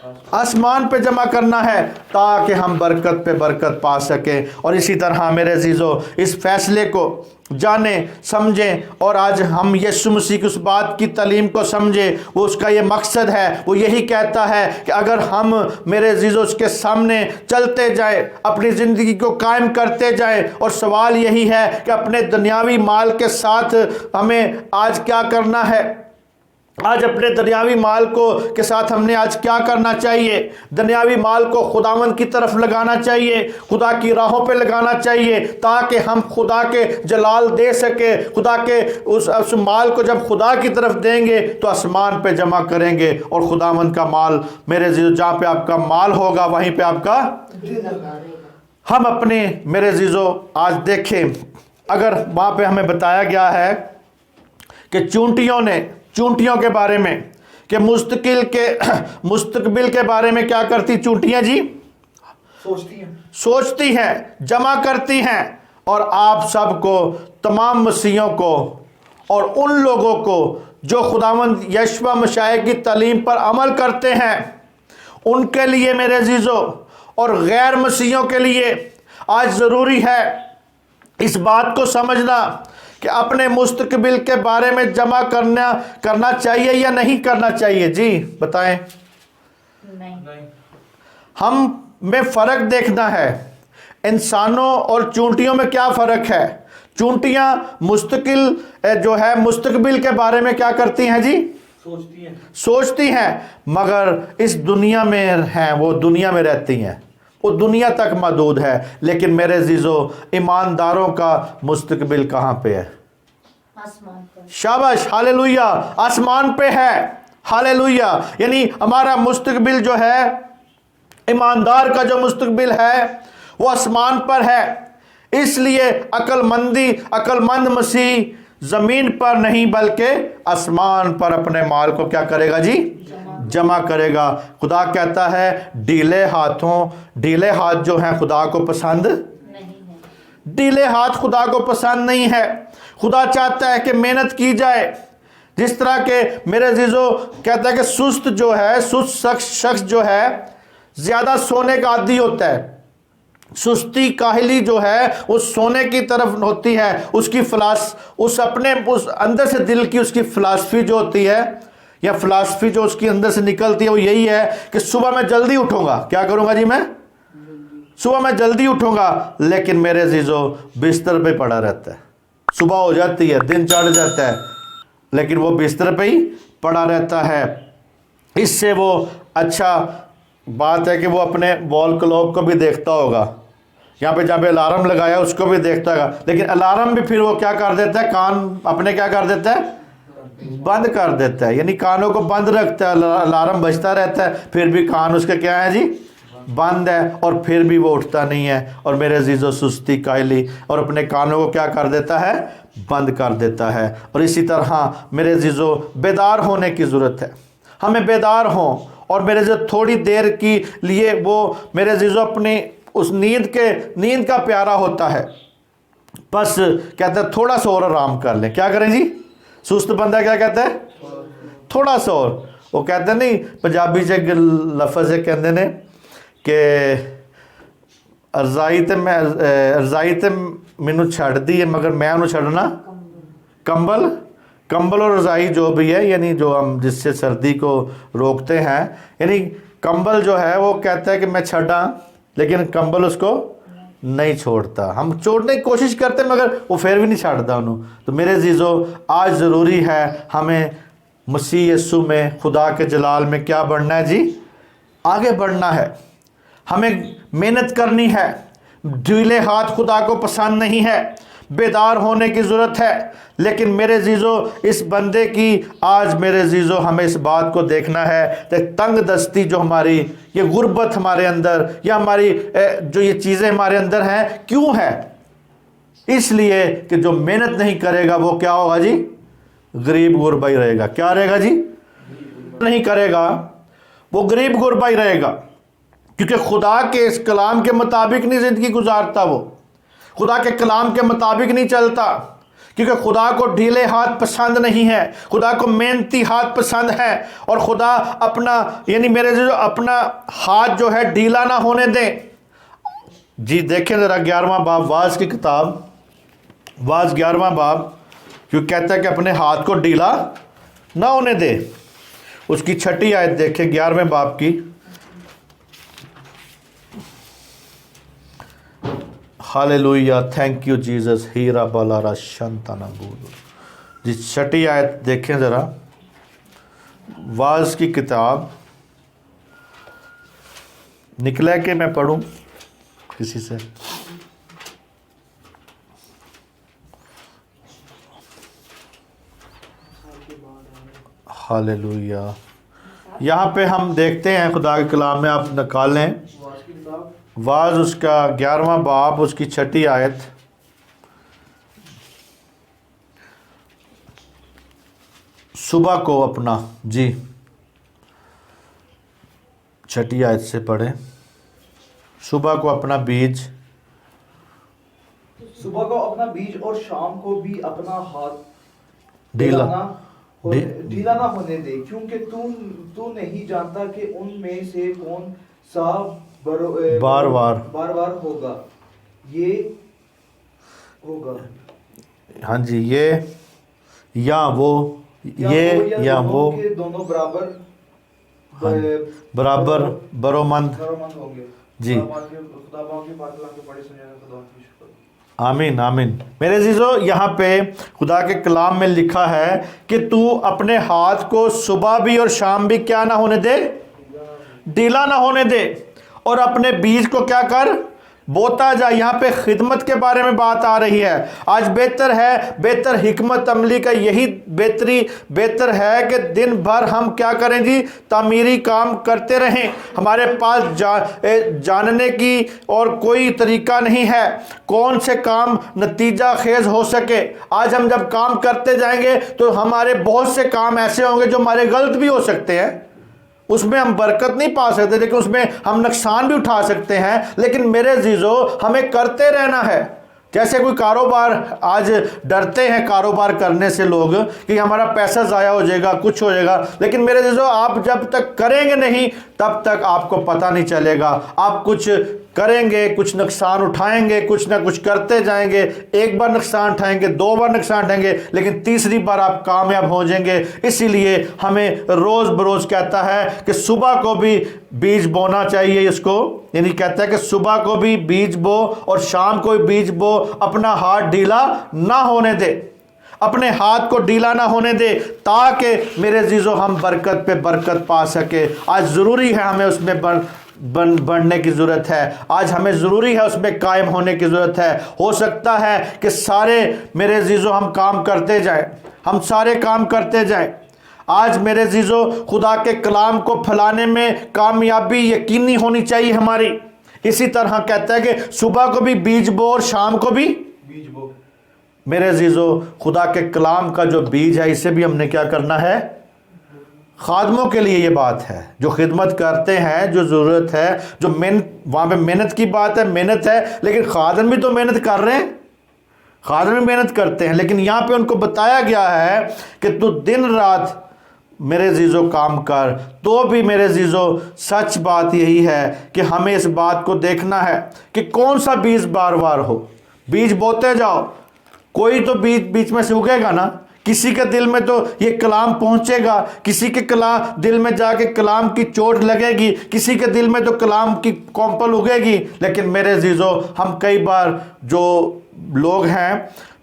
आसमान पे जमा करना है ताकि हम बरकत पे बरकत पा सकें। और इसी तरह मेरे अजीज़ों, इस फैसले को जानें, समझें और आज हम यीशु मसीह की उस बात की तालीम को समझें। वो उसका ये मकसद है, वो यही कहता है कि अगर हम मेरे अजीज़ों उसके सामने चलते जाएं, अपनी ज़िंदगी को कायम करते जाएं, और सवाल यही है कि अपने दुनियावी माल के साथ हमें आज क्या करना है। आज अपने दुनियावी माल को के साथ हमने आज क्या करना चाहिए। दुनियावी माल को खुदावंद की तरफ लगाना चाहिए, खुदा की राहों पे लगाना चाहिए, ताकि हम खुदा के जलाल दे सके। खुदा के उस माल को जब खुदा की तरफ देंगे तो आसमान पे जमा करेंगे, और खुदावंद का माल मेरे अजीज़ों, जहाँ पे आपका माल होगा वहीं पे आपका। हम अपने मेरे अजीज़ों आज देखें, अगर वहाँ पे हमें बताया गया है कि चूंटियों के बारे में, कि मुस्तकबिल के बारे में क्या करती चूंटियां जी? सोचती हैं, जमा करती हैं। और आप सबको, तमाम मसीहों को और उन लोगों को जो खुदावंद यशवा मशाए की तालीम पर अमल करते हैं, उनके लिए मेरे अजीज़ों और गैर मसीहों के लिए आज ज़रूरी है इस बात को समझना कि अपने मुस्तकबिल के बारे में जमा करना चाहिए या नहीं करना चाहिए। जी बताएं। नहीं। हम में फ़र्क देखना है। इंसानों और चूंटियों में क्या फ़र्क है? चूंटियां मुस्तकबिल के बारे में क्या करती हैं जी? सोचती हैं, मगर इस दुनिया में हैं, वो दुनिया में रहती हैं, वो दुनिया तक महदूद है। लेकिन मेरे अजीज़ों, ईमानदारों का मुस्तकबिल कहाँ पे है? आसमान पर। शाबाश, हालेलुया, आसमान पे है। हालेलुया, यानी हमारा मुस्तकबिल जो है, ईमानदार का जो मुस्तकबिल है वो आसमान पर है। इसलिए अक्लमंद मसीह ज़मीन पर नहीं बल्कि आसमान पर अपने माल को क्या करेगा जी? जमा करेगा। खुदा कहता है ढीले हाथ जो हैं खुदा को पसंद नहीं है। ढीले हाथ खुदा को पसंद नहीं है। खुदा चाहता है कि मेहनत की जाए। जिस तरह के मेरे अजीज़ों कहता है कि सुस्त शख्स जो है ज़्यादा सोने का आदी होता है। सुस्ती काहली जो है वो सोने की तरफ होती है। उसकी उस अंदर से दिल की उसकी फ़िलासफ़ी जो होती है, या फ़िलासफ़ी जो उसकी अंदर से निकलती है, वो यही है कि सुबह मैं जल्दी उठूँगा। क्या करूँगा जी? मैं सुबह मैं जल्दी उठूँगा। लेकिन मेरे अजीज़ों बिस्तर पे पड़ा रहता है। सुबह हो जाती है, दिन चढ़ जाता है, लेकिन वो बिस्तर पे ही पड़ा रहता है। इससे वो अच्छा बात है कि वो अपने वॉल क्लॉक को भी देखता होगा, यहाँ पे जहाँ पे अलार्म लगाया उसको भी देखता होगा, लेकिन अलार्म भी फिर वो क्या कर देता है, कान अपने क्या कर देता है, बंद कर देता है। यानी कानों को बंद रखता है, अलार्म बजता रहता है, फिर भी कान उसके क्या है जी? बंद है, और फिर भी वो उठता नहीं है। और मेरे अजीज़ों, सुस्ती कायली और अपने कानों को क्या कर देता है? बंद कर देता है। और इसी तरह मेरे अजीज़ों, बेदार होने की ज़रूरत है। हमें बेदार हों, और मेरे जो थोड़ी देर के लिए वो मेरे अजीज़ों अपनी उस नींद का प्यारा होता है, बस कहते हैं थोड़ा सा और आराम कर लें। क्या करें जी? सुस्त बंदा क्या कहता है? थोड़ा सा और। वो कहते नहीं, पंजाबी से लफ्ज़ है कहते ने कि रज़ाई ते मैनू छड़ दी है, मगर मैं उन्हें छड़ना कंबल और रज़ाई जो भी है, यानी जो हम जिससे सर्दी को रोकते हैं, यानी कंबल जो है वो कहता है कि मैं छड़ा, लेकिन कंबल उसको नहीं छोड़ता। हम छोड़ने की कोशिश करते मगर वो फिर भी नहीं छाड़ता उन्होंने। तो मेरे अजीज़ों, आज ज़रूरी है हमें मसीह यीशु में, खुदा के जलाल में क्या बढ़ना है जी? आगे बढ़ना है। हमें मेहनत करनी है। ढीले हाथ खुदा को पसंद नहीं है। बेदार होने की ज़रूरत है। लेकिन मेरे अजीज़ों, इस बंदे की आज मेरे अजीज़ों हमें इस बात को देखना है कि तंग दस्ती जो हमारी, ये गुर्बत हमारे अंदर, या हमारी जो ये चीज़ें हमारे अंदर हैं, क्यों है? इसलिए कि जो मेहनत नहीं करेगा वो क्या होगा जी? गरीब गुरबा ही रहेगा। क्या रहेगा जी? नहीं करेगा वो गरीब गुरबा ही रहेगा, क्योंकि खुदा के इस कलाम के मुताबिक नहीं ज़िंदगी गुजारता। वो खुदा के कलाम के मुताबिक नहीं चलता, کیونکہ خدا کو ڈھیلے ہاتھ پسند نہیں ہے، خدا کو محنتی ہاتھ پسند ہے، اور خدا اپنا یعنی میرے جو اپنا ہاتھ جو ہے ڈھیلا نہ ہونے دیں۔ جی دیکھیں ذرا 11واں باب واعظ کی کتاب، واعظ 11واں باب، کیوں کہتا ہے کہ اپنے ہاتھ کو ڈھیلا نہ ہونے دے۔ اس کی 6 آیت دیکھیں 11ویں باب کی۔ ہاللویہ، تھینک یو جیزس، ہیرا بالارا شنتنا بولو۔ جی 6 آیت دیکھیں ذرا، واعظ کی کتاب، نکلا کہ میں پڑھوں کسی سے؟ ہاللویہ۔ یہاں پہ ہم دیکھتے ہیں خدا کے کلام میں، آپ نکالیں واعظ اس کا 11واں باب، اس کی 6 آیت۔ صبح کو اپنا، جی 6 آیت سے پڑھیں۔ صبح کو اپنا بیج، صبح کو اپنا بیج اور شام کو بھی اپنا ہاتھ ڈھیلا ڈھیلا نہ ہونے دے، کیونکہ تو نہیں جانتا کہ ان میں سے کون سا بار بار ہوگا، یہ ہوگا ہاں جی، یہ یا وہ، یہ یا وہ، کہ دونوں برابر برومند ہوں گے۔ جی آمین آمین۔ میرے عزیزو، یہاں پہ خدا کے کلام میں لکھا ہے کہ تو اپنے ہاتھ کو صبح بھی اور شام بھی کیا نہ ہونے دے، ڈھیلا نہ ہونے دے، اور اپنے بیج کو کیا کر، بوتا جا۔ یہاں پہ خدمت کے بارے میں بات آ رہی ہے۔ آج بہتر حکمت عملی کا یہی بہتر ہے کہ دن بھر ہم کیا کریں جی، تعمیری کام کرتے رہیں۔ ہمارے پاس جاننے کی اور کوئی طریقہ نہیں ہے کون سے کام نتیجہ خیز ہو سکے۔ آج ہم جب کام کرتے جائیں گے تو ہمارے بہت سے کام ایسے ہوں گے جو ہمارے غلط بھی ہو سکتے ہیں، اس میں ہم برکت نہیں پا سکتے، لیکن اس میں ہم نقصان بھی اٹھا سکتے ہیں۔ لیکن میرے عزیزو، ہمیں کرتے رہنا ہے۔ جیسے کوئی کاروبار، آج ڈرتے ہیں کاروبار کرنے سے لوگ کہ ہمارا پیسہ ضائع ہو جائے گا، کچھ ہو جائے گا، لیکن میرے عزیزو آپ جب تک کریں گے نہیں تب تک آپ کو پتہ نہیں چلے گا۔ آپ کچھ کریں گے، کچھ نقصان اٹھائیں گے، کچھ نہ کچھ کرتے جائیں گے، 1 بار نقصان اٹھائیں گے، 2 بار نقصان اٹھائیں گے، لیکن تیسری بار آپ کامیاب ہو جائیں گے۔ اسی لیے ہمیں روز بروز کہتا ہے کہ صبح کو بھی بیج بونا چاہیے، اس کو یعنی کہتا ہے کہ صبح کو بھی بیج بو اور شام کو بھی بیج بو، اپنا ہاتھ ڈھیلا نہ ہونے دے، اپنے ہاتھ کو ڈھیلا نہ ہونے دے، تاکہ میرے عزیزو ہم برکت پہ برکت پا سکے۔ آج ضروری ہے ہمیں اس میں بڑھنے کی ضرورت ہے، آج ہمیں ضروری ہے اس میں قائم ہونے کی ضرورت ہے۔ ہو سکتا ہے کہ سارے میرے عزیزو ہم کام کرتے جائیں، ہم سارے کام کرتے جائیں۔ آج میرے عزیزو، خدا کے کلام کو پھیلانے میں کامیابی یقینی ہونی چاہیے ہماری۔ اسی طرح کہتا ہے کہ صبح کو بھی بیج بو اور شام کو بھی بیج بو۔ میرے عزیزو، خدا کے کلام کا جو بیج ہے اسے بھی ہم نے کیا کرنا ہے، خادموں کے لیے یہ بات ہے جو خدمت کرتے ہیں، جو ضرورت ہے، جو وہاں پہ محنت کی بات ہے، محنت ہے، لیکن خادم بھی تو محنت کر رہے ہیں، خادم بھی محنت کرتے ہیں، لیکن یہاں پہ ان کو بتایا گیا ہے کہ تو دن رات میرے عزیزو کام کر۔ تو بھی میرے عزیزو سچ بات یہی ہے کہ ہمیں اس بات کو دیکھنا ہے کہ کون سا بیج بار بار ہو، بیج بوتے جاؤ، کوئی تو بیچ میں سے اگے گا نا، کسی کے دل میں تو یہ کلام پہنچے گا، کسی کے دل میں جا کے کلام کی چوٹ لگے گی، کسی کے دل میں تو کلام کی کومپل اگے گی۔ لیکن میرے عزیزو، ہم کئی بار جو لوگ ہیں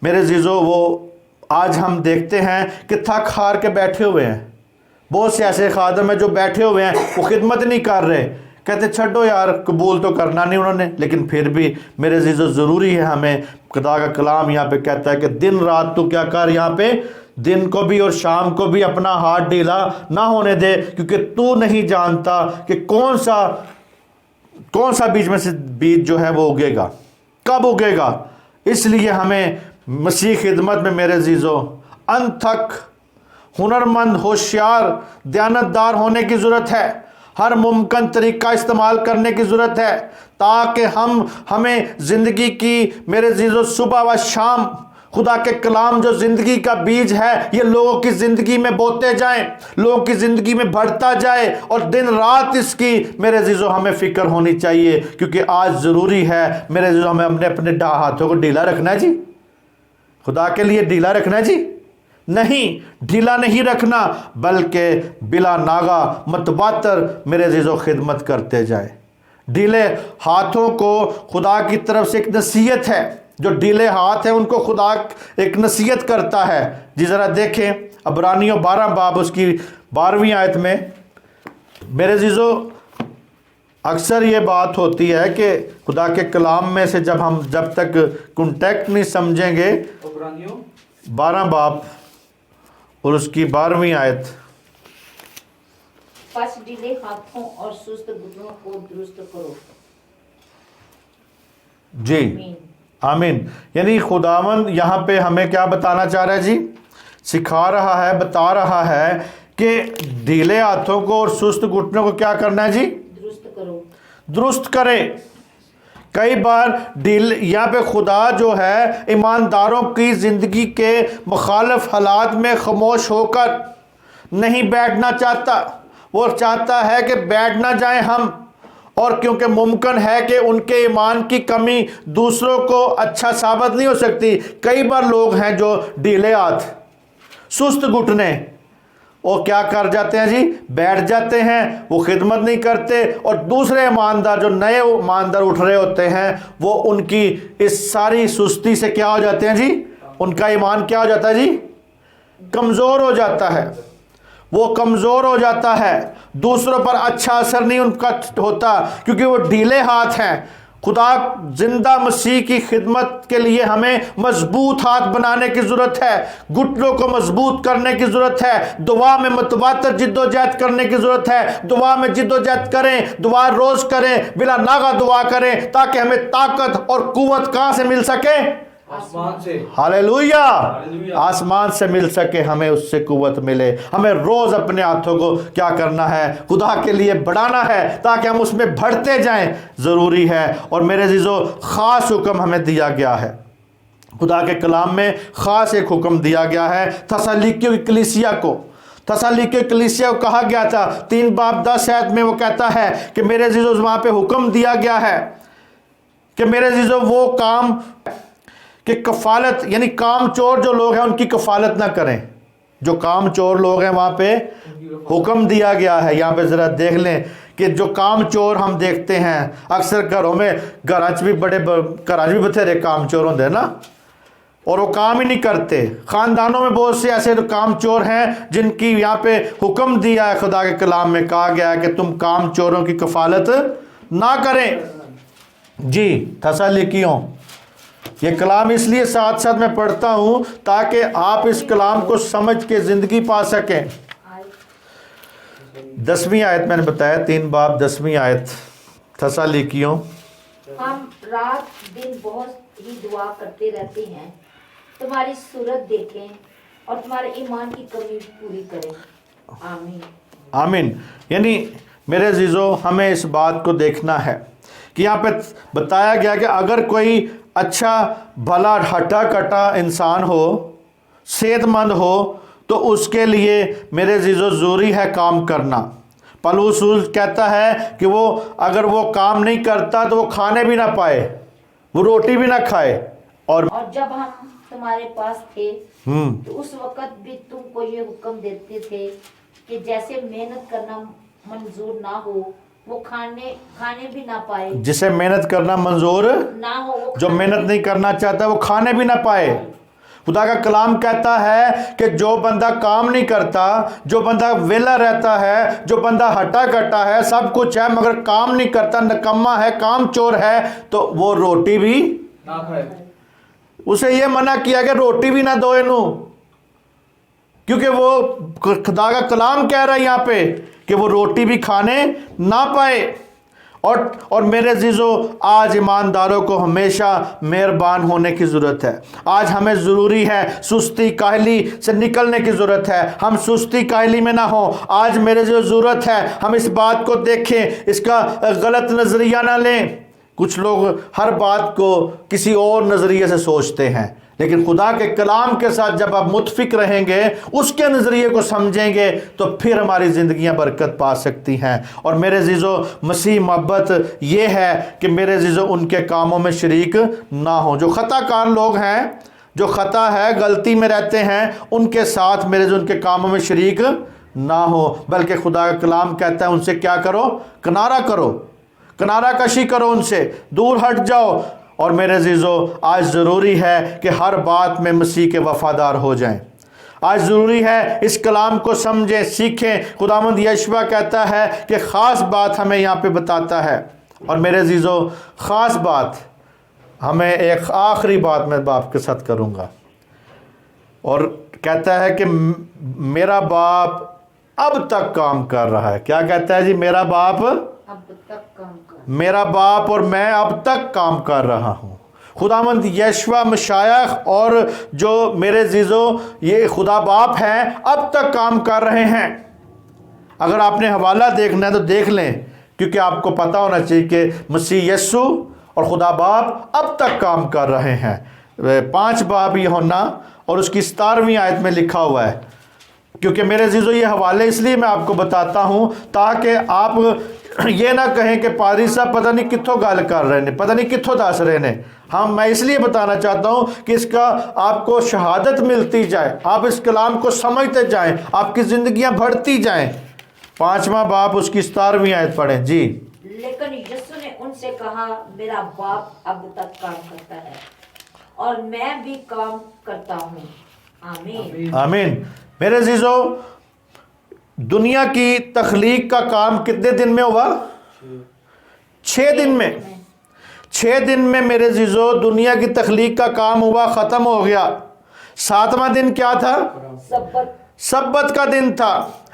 میرے عزیزو، وہ آج ہم دیکھتے ہیں کہ تھک ہار کے بیٹھے ہوئے ہیں۔ بہت سے ایسے خادم ہیں جو بیٹھے ہوئے ہیں، وہ خدمت نہیں کر رہے، کہتے چھڈو یار، قبول تو کرنا نہیں انہوں نے۔ لیکن پھر بھی میرے عزیزو ضروری ہے، ہمیں خدا کا کلام یہاں پہ کہتا ہے کہ دن رات تو کیا کر، یہاں پہ دن کو بھی اور شام کو بھی اپنا ہاتھ ڈھیلا نہ ہونے دے، کیونکہ تو نہیں جانتا کہ کون سا بیج میں سے بیج جو ہے وہ اگے گا، کب اگے گا۔ اس لیے ہمیں مسیح خدمت میں میرے عزیزو انتھک، ہنرمند، ہوشیار، دیانتدار ہونے کی ضرورت ہے۔ ہر ممکن طریقہ استعمال کرنے کی ضرورت ہے تاکہ ہمیں زندگی کی میرے عزیزو صبح و شام خدا کے کلام جو زندگی کا بیج ہے یہ لوگوں کی زندگی میں بوتے جائیں، لوگوں کی زندگی میں بڑھتا جائے، اور دن رات اس کی میرے عزیزو ہمیں فکر ہونی چاہیے، کیونکہ آج ضروری ہے میرے عزیزو ہمیں اپنے ہاتھوں کو ڈھیلا رکھنا ہے جی، خدا کے لیے ڈھیلا رکھنا ہے جی، نہیں ڈھیلا نہیں رکھنا، بلکہ بلا ناغہ متواتر میرے عزیزو خدمت کرتے جائے۔ ڈھیلے ہاتھوں کو خدا کی طرف سے ایک نصیحت ہے، جو ڈھیلے ہاتھ ہیں ان کو خدا ایک نصیحت کرتا ہے۔ جی ذرا دیکھیں عبرانیوں 12 باب اس کی 12ویں آیت میں، میرے عزیزو اکثر یہ بات ہوتی ہے کہ خدا کے کلام میں سے جب تک کنٹیکٹ نہیں سمجھیں گے، عبرانیوں 12 باب اور اس کی 12ویں آیت، پس ڈھیلے ہاتھوں اور سست گھٹنوں کو درست کرو۔ جی آمین۔ آمین۔ یعنی خداوند یہاں پہ ہمیں کیا بتانا چاہ رہا ہے جی؟ سکھا رہا ہے، بتا رہا ہے کہ ڈھیلے ہاتھوں کو اور سست گھٹنوں کو کیا کرنا ہے جی؟ درست کرو۔ درست کرے۔ کئی بار یہاں پہ خدا جو ہے ایمانداروں کی زندگی کے مخالف حالات میں خاموش ہو کر نہیں بیٹھنا چاہتا، وہ چاہتا ہے کہ بیٹھ نہ جائیں ہم، اور کیونکہ ممکن ہے کہ ان کے ایمان کی کمی دوسروں کو اچھا ثابت نہیں ہو سکتی، کئی بار لوگ ہیں جو ڈھیلے ہاتھ سست گھٹنے وہ کیا کر جاتے ہیں جی؟ بیٹھ جاتے ہیں، وہ خدمت نہیں کرتے، اور دوسرے ایماندار جو نئے ایماندار اٹھ رہے ہوتے ہیں وہ ان کی اس ساری سستی سے کیا ہو جاتے ہیں جی؟ ان کا ایمان کیا ہو جاتا ہے جی؟ کمزور ہو جاتا ہے، وہ کمزور ہو جاتا ہے، دوسروں پر اچھا اثر نہیں ان کا ہوتا، کیونکہ وہ ڈھیلے ہاتھ ہیں۔ خدا زندہ مسیح کی خدمت کے لیے ہمیں مضبوط ہاتھ بنانے کی ضرورت ہے، گھٹنوں کو مضبوط کرنے کی ضرورت ہے، دعا میں متواتر جد و جہد کرنے کی ضرورت ہے، دعا میں جد و جہد کریں، دعا روز کریں، بلا ناغہ دعا کریں، تاکہ ہمیں طاقت اور قوت کہاں سے مل سکے؟ آسمان سے۔ ہاللیلویہ، آسمان سے مل سکے، ہمیں اس سے قوت ملے۔ ہمیں روز اپنے ہاتھوں کو کیا کرنا ہے؟ خدا کے لیے بڑھانا ہے، تاکہ ہم اس میں بڑھتے جائیں، ضروری ہے۔ اور میرے عزیزو خاص حکم ہمیں دیا گیا ہے، خدا کے کلام میں خاص ایک حکم دیا گیا ہے تسالونیکیوں کی کلیسیا کو۔ تسالونیکیوں کی کلیسیا کو کہا گیا تھا 3 باب 10 آیت میں وہ کہتا ہے کہ میرے عزیزو وہاں پہ حکم دیا گیا ہے کہ میرے عزیزو وہ کام کہ کفالت، یعنی کام چور جو لوگ ہیں ان کی کفالت نہ کریں۔ جو کام چور لوگ ہیں وہاں پہ حکم دیا گیا ہے، یہاں پہ ذرا دیکھ لیں کہ جو کام چور ہم دیکھتے ہیں اکثر گھروں میں، گھراں بھی بتھیرے کام چور ہوندے نا، اور وہ کام ہی نہیں کرتے۔ خاندانوں میں بہت سے ایسے کام چور ہیں جن کی یہاں پہ حکم دیا ہے، خدا کے کلام میں کہا گیا ہے کہ تم کام چوروں کی کفالت نہ کریں۔ جی تسالونیکیوں، یہ کلام اس لیے ساتھ ساتھ میں پڑھتا ہوں تاکہ آپ اس کلام کو سمجھ کے زندگی پا سکیں۔ 10ویں آیت میں نے بتایا، 3 باب 10ویں آیت، تسالونیکیوں۔ ہم رات دن بہت ہی دعا کرتے رہتے ہیں، تمہاری صورت دیکھیں اور تمہارے ایمان کی کمی پوری کریں۔ آمین۔ آمین۔ یعنی میرے عزیزو ہمیں اس بات کو دیکھنا ہے کہ یہاں پہ بتایا گیا کہ اگر کوئی اچھا بھلا ہٹا کٹا انسان ہو، صحت مند ہو، تو اس کے لیے میرے عزیزو ضروری ہے کام کرنا۔ پولس کہتا ہے کہ وہ اگر وہ کام نہیں کرتا تو وہ کھانے بھی نہ پائے، وہ روٹی بھی نہ کھائے۔ اور جب ہم تمہارے پاس تھے تو اس وقت بھی تم کو یہ حکم دیتے تھے کہ جیسے محنت کرنا منظور نہ ہو وہ کھانے بھی نہ پائے۔ جسے محنت کرنا منظور نہ ہو، جو محنت نہیں کرنا چاہتا وہ کھانے بھی نہ پائے۔ خدا کا کلام کہتا ہے کہ جو بندہ کام نہیں کرتا، جو بندہ ویلا رہتا ہے، جو بندہ ہٹا کٹا ہے، سب کچھ ہے مگر کام نہیں کرتا، نکما ہے، کام چور ہے، تو وہ روٹی بھی نہ کھائے۔ اسے یہ منع کیا کہ روٹی بھی نہ دو انہوں، کیونکہ وہ خدا کا کلام کہہ رہا ہے یہاں پہ کہ وہ روٹی بھی کھانے نہ پائے۔ اور میرے عزیزو آج ایمانداروں کو ہمیشہ مہربان ہونے کی ضرورت ہے۔ آج ہمیں ضروری ہے سستی کاہلی سے نکلنے کی ضرورت ہے، ہم سستی کاہلی میں نہ ہوں۔ آج میرے جو ضرورت ہے ہم اس بات کو دیکھیں، اس کا غلط نظریہ نہ لیں۔ کچھ لوگ ہر بات کو کسی اور نظریے سے سوچتے ہیں، لیکن خدا کے کلام کے ساتھ جب آپ متفق رہیں گے، اس کے نظریے کو سمجھیں گے، تو پھر ہماری زندگیاں برکت پا سکتی ہیں۔ اور میرے عزیزو، مسیح محبت یہ ہے کہ میرے عزیزو ان کے کاموں میں شریک نہ ہوں۔ جو خطا کار لوگ ہیں، جو خطا ہے، غلطی میں رہتے ہیں، ان کے ساتھ میرے عزیزو ان کے کاموں میں شریک نہ ہو، بلکہ خدا کا کلام کہتا ہے ان سے کیا کرو؟ کنارہ کرو، کنارہ کشی کرو، ان سے دور ہٹ جاؤ۔ اور میرے عزیزو، آج ضروری ہے کہ ہر بات میں مسیح کے وفادار ہو جائیں۔ آج ضروری ہے اس کلام کو سمجھیں، سیکھیں۔ خداوند یشوع کہتا ہے کہ خاص بات ہمیں یہاں پہ بتاتا ہے۔ اور میرے عزیزو، خاص بات ہمیں ایک آخری بات میں باپ کے ساتھ کروں گا، اور کہتا ہے کہ میرا باپ اب تک کام کر رہا ہے۔ کیا کہتا ہے جی؟ میرا باپ، اب تک کام کر، میرا باپ اور میں اب تک کام کر رہا ہوں۔ خداوند یشوع مشائخ اور جو میرے عزیزو یہ خدا باپ ہیں، اب تک کام کر رہے ہیں۔ اگر آپ نے حوالہ دیکھنا ہے تو دیکھ لیں، کیونکہ آپ کو پتہ ہونا چاہیے کہ مسیح یسوع اور خدا باپ اب تک کام کر رہے ہیں۔ 5 باب یوحنا اور اس کی 17ویں آیت میں لکھا ہوا ہے۔ کیونکہ میرے عزیزو یہ حوالے اس لیے میں آپ کو بتاتا ہوں تاکہ آپ یہ نہ کہیں کہ پادری صاحب پتہ نہیں کتھوں گل کر رہے ہیں، پتہ نہیں کتھوں دس رہے ہیں۔ میں اس لیے بتانا چاہتا ہوں کہ اس کا آپ کو شہادت ملتی جائے، آپ اس کلام کو سمجھتے جائیں، آپ کی زندگیاں بڑھتی جائیں۔ 5واں باب اس کی 17ویں آیت پڑھیں جی۔ لیکن یسوع نے ان سے کہا، میرا باپ اب تک کام کرتا ہے اور میں بھی کام کرتا ہوں۔ آمین آمین۔ میرے عزیزو، دنیا کی تخلیق کا کام کتنے دن میں ہوا؟ 6 دن میں۔ 6 دن میں میرے عزیزو دنیا کی تخلیق کا کام ہوا، ختم ہو گیا۔ 7واں دن کیا تھا؟ سبت کا دن تھا،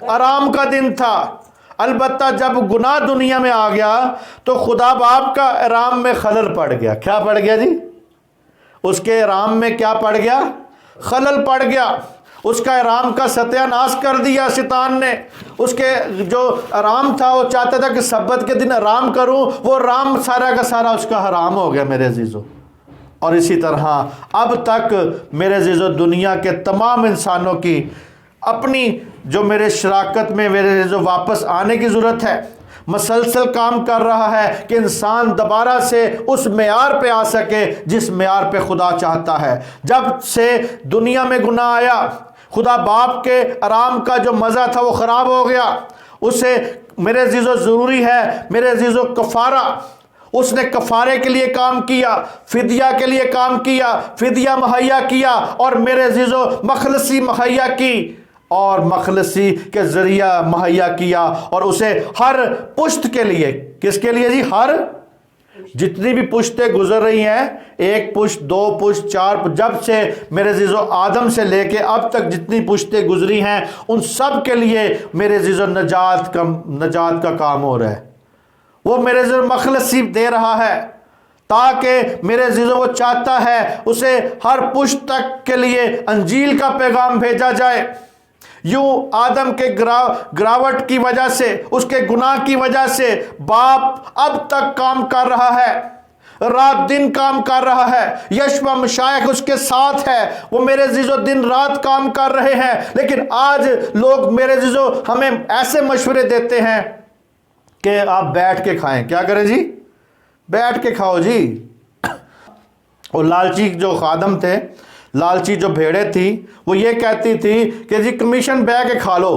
آرام کا دن تھا۔ البتہ جب گناہ دنیا میں آ گیا تو خدا باپ کا آرام میں خلل پڑ گیا۔ کیا پڑ گیا جی؟ اس کے آرام میں کیا پڑ گیا؟ خلل پڑ گیا۔ اس کا آرام کا ستیہ ناش کر دیا شیطان نے۔ اس کے جو آرام تھا وہ چاہتا تھا کہ سبت کے دن آرام کروں، وہ آرام سارا کا سارا اس کا حرام ہو گیا میرے عزیزو۔ اور اسی طرح اب تک میرے عزیزو دنیا کے تمام انسانوں کی اپنی جو میرے شراکت میں میرے عزیزو واپس آنے کی ضرورت ہے۔ مسلسل کام کر رہا ہے کہ انسان دوبارہ سے اس معیار پہ آ سکے جس معیار پہ خدا چاہتا ہے۔ جب سے دنیا میں گناہ آیا، خدا باپ کے آرام کا جو مزہ تھا وہ خراب ہو گیا۔ اسے میرے عزیزو ضروری ہے میرے عزیزو کفارہ۔ اس نے کفارے کے لیے کام کیا، فدیہ کے لیے کام کیا، فدیہ مہیا کیا، اور میرے عزیزو مخلصی مہیا کی، اور مخلصی کے ذریعہ مہیا کیا، اور اسے ہر پشت کے لیے، کس کے لیے جی؟ ہر جتنی بھی پشتیں گزر رہی ہیں، 1 پشت، 2 پشت، 4 پشت، جب سے میرے عزیزو آدم سے لے کے اب تک جتنی پشتیں گزری ہیں، ان سب کے لیے میرے عزیزو نجات کا کام ہو رہا ہے۔ وہ میرے عزیزو مخلصی دے رہا ہے تاکہ میرے عزیزو وہ چاہتا ہے اسے ہر پشت تک کے لیے انجیل کا پیغام بھیجا جائے۔ یوں آدم کے گراوٹ کی وجہ سے، اس کے گناہ کی وجہ سے باپ اب تک کام کر رہا ہے، رات دن کام کر رہا ہے۔ یشوع مشائخ اس کے ساتھ ہے، وہ میرے عزیزو دن رات کام کر رہے ہیں۔ لیکن آج لوگ میرے عزیزو ہمیں ایسے مشورے دیتے ہیں کہ آپ بیٹھ کے کھائیں۔ کیا کریں جی؟ بیٹھ کے کھاؤ جی۔ اور لالچی جو خادم تھے، لالچی جو بھیڑیں تھی، وہ یہ کہتی تھی کہ جی کمیشن بہ کے کھا لو،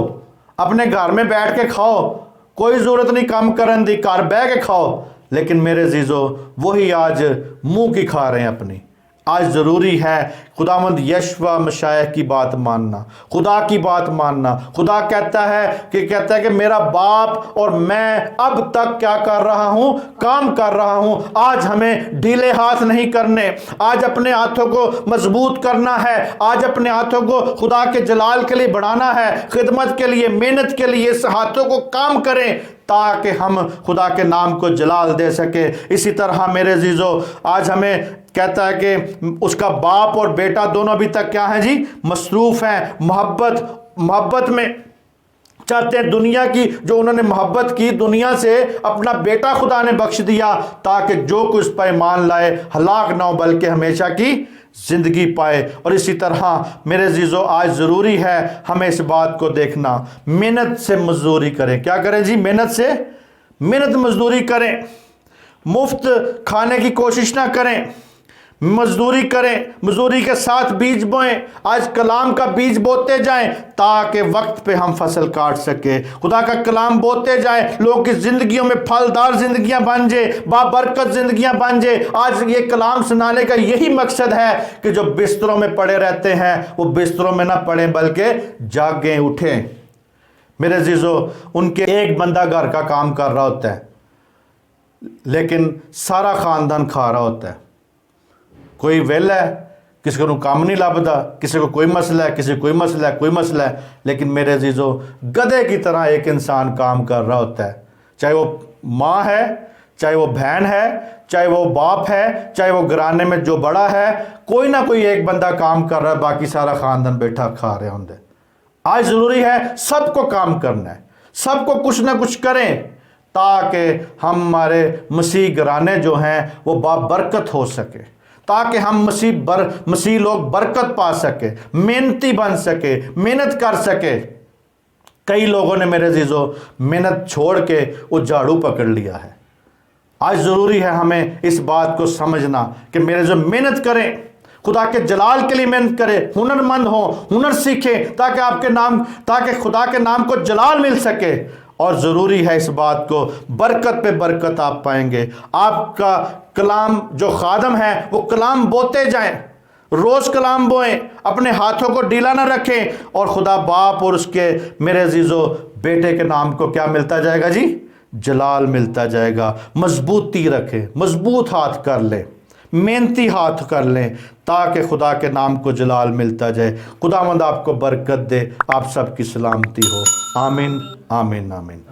اپنے گھر میں بیٹھ کے کھاؤ، کوئی ضرورت نہیں کام کرن دی، گھر بہ کے کھاؤ۔ لیکن میرے عزیزو وہی آج منہ کی کھا رہے ہیں اپنی۔ آج ضروری ہے خداوند یشوع مشائخ کی بات ماننا، خدا کی بات ماننا۔ خدا کہتا ہے کہ میرا باپ اور میں اب تک کیا کر رہا ہوں؟ کام کر رہا ہوں۔ آج ہمیں ڈھیلے ہاتھ نہیں کرنے، آج اپنے ہاتھوں کو مضبوط کرنا ہے، آج اپنے ہاتھوں کو خدا کے جلال کے لیے بڑھانا ہے، خدمت کے لیے، محنت کے لیے اس ہاتھوں کو کام کریں تاکہ ہم خدا کے نام کو جلال دے سکے۔ اسی طرح میرے عزیزو آج ہمیں کہتا ہے کہ اس کا باپ اور بیٹا دونوں ابھی تک کیا ہیں جی؟ مصروف ہیں محبت میں، چاہتے ہیں دنیا کی جو انہوں نے محبت کی، دنیا سے اپنا بیٹا خدا نے بخش دیا تاکہ جو کچھ پر ایمان لائے ہلاک نہ ہو بلکہ ہمیشہ کی ज़िंदगी पाए। और इसी तरह मेरे अज़ीज़ों, आज ज़रूरी है हमें इस बात को देखना, मेहनत से मजदूरी करें। क्या करें जी? मेहनत मजदूरी करें, मुफ्त खाने की कोशिश ना करें, मजदूरी करें, मजदूरी के साथ बीज बोएं। आज कलाम का बीज बोते जाएं ताकि वक्त पे हम फसल काट सके। खुदा का कलाम बोते जाएं, लोगों की ज़िंदगियों में फलदार ज़िंदगियां बन जाए, बाबरकत ज़िंदगियां बन जाए। आज ये कलाम सुनाने का यही मकसद है कि जो बिस्तरों में पड़े रहते हैं वो बिस्तरों में ना पड़ें बल्कि जागें, उठें। मेरे अज़ीज़ों, उनके एक बंदा घर का काम कर रहा होता है लेकिन सारा ख़ानदान खा रहा होता है। कोई वेला है, किसी को काम नहीं लभदा, किसी को कोई मसला है, किसी को कोई मसला है, कोई मसला है। लेकिन मेरे अज़ीज़ों, गधे की तरह एक इंसान काम कर रहा होता है, चाहे वो माँ है, चाहे वो बहन है, चाहे वो बाप है, चाहे वो घराने में जो बड़ा है, कोई ना कोई एक बंदा काम कर रहा है, बाकी सारा ख़ानदान बैठा खा रहे होंगे। आज ज़रूरी है सबको काम करना है, सबको कुछ ना कुछ करें ताकि हमारे मसीह घराने जो हैं वो बाबरकत हो सके, ताकि हम मसीह लोग बरकत पा सके, मेहनती बन सके, मेहनत कर सके। कई लोगों ने मेरे अज़ीज़ों मेहनत छोड़ के वो झाड़ू पकड़ लिया है। आज ज़रूरी है हमें इस बात को समझना कि मेरे जो मेहनत करें, खुदा के जलाल के लिए मेहनत करें, हुनरमंद हो, हुनर सीखें ताकि खुदा के नाम को जलाल मिल सके। और ज़रूरी है इस बात को, बरकत पे बरकत आप पाएंगे। आपका कलाम जो खादम है वो कलाम बोते जाएं, रोज़ कलाम बोएं, अपने हाथों को ढीला ना रखें, और खुदा बाप और उसके मेरे अज़ीज़ों बेटे के नाम को क्या मिलता जाएगा जी? जलाल मिलता जाएगा। मजबूती रखें, मजबूत हाथ कर लें, मेहनती हाथ कर लें ताकि खुदा के नाम को जलाल मिलता जाए। खुदावंद आपको बरकत दे, आप सबकी सलामती हो। आमीन, आमीन, आमीन।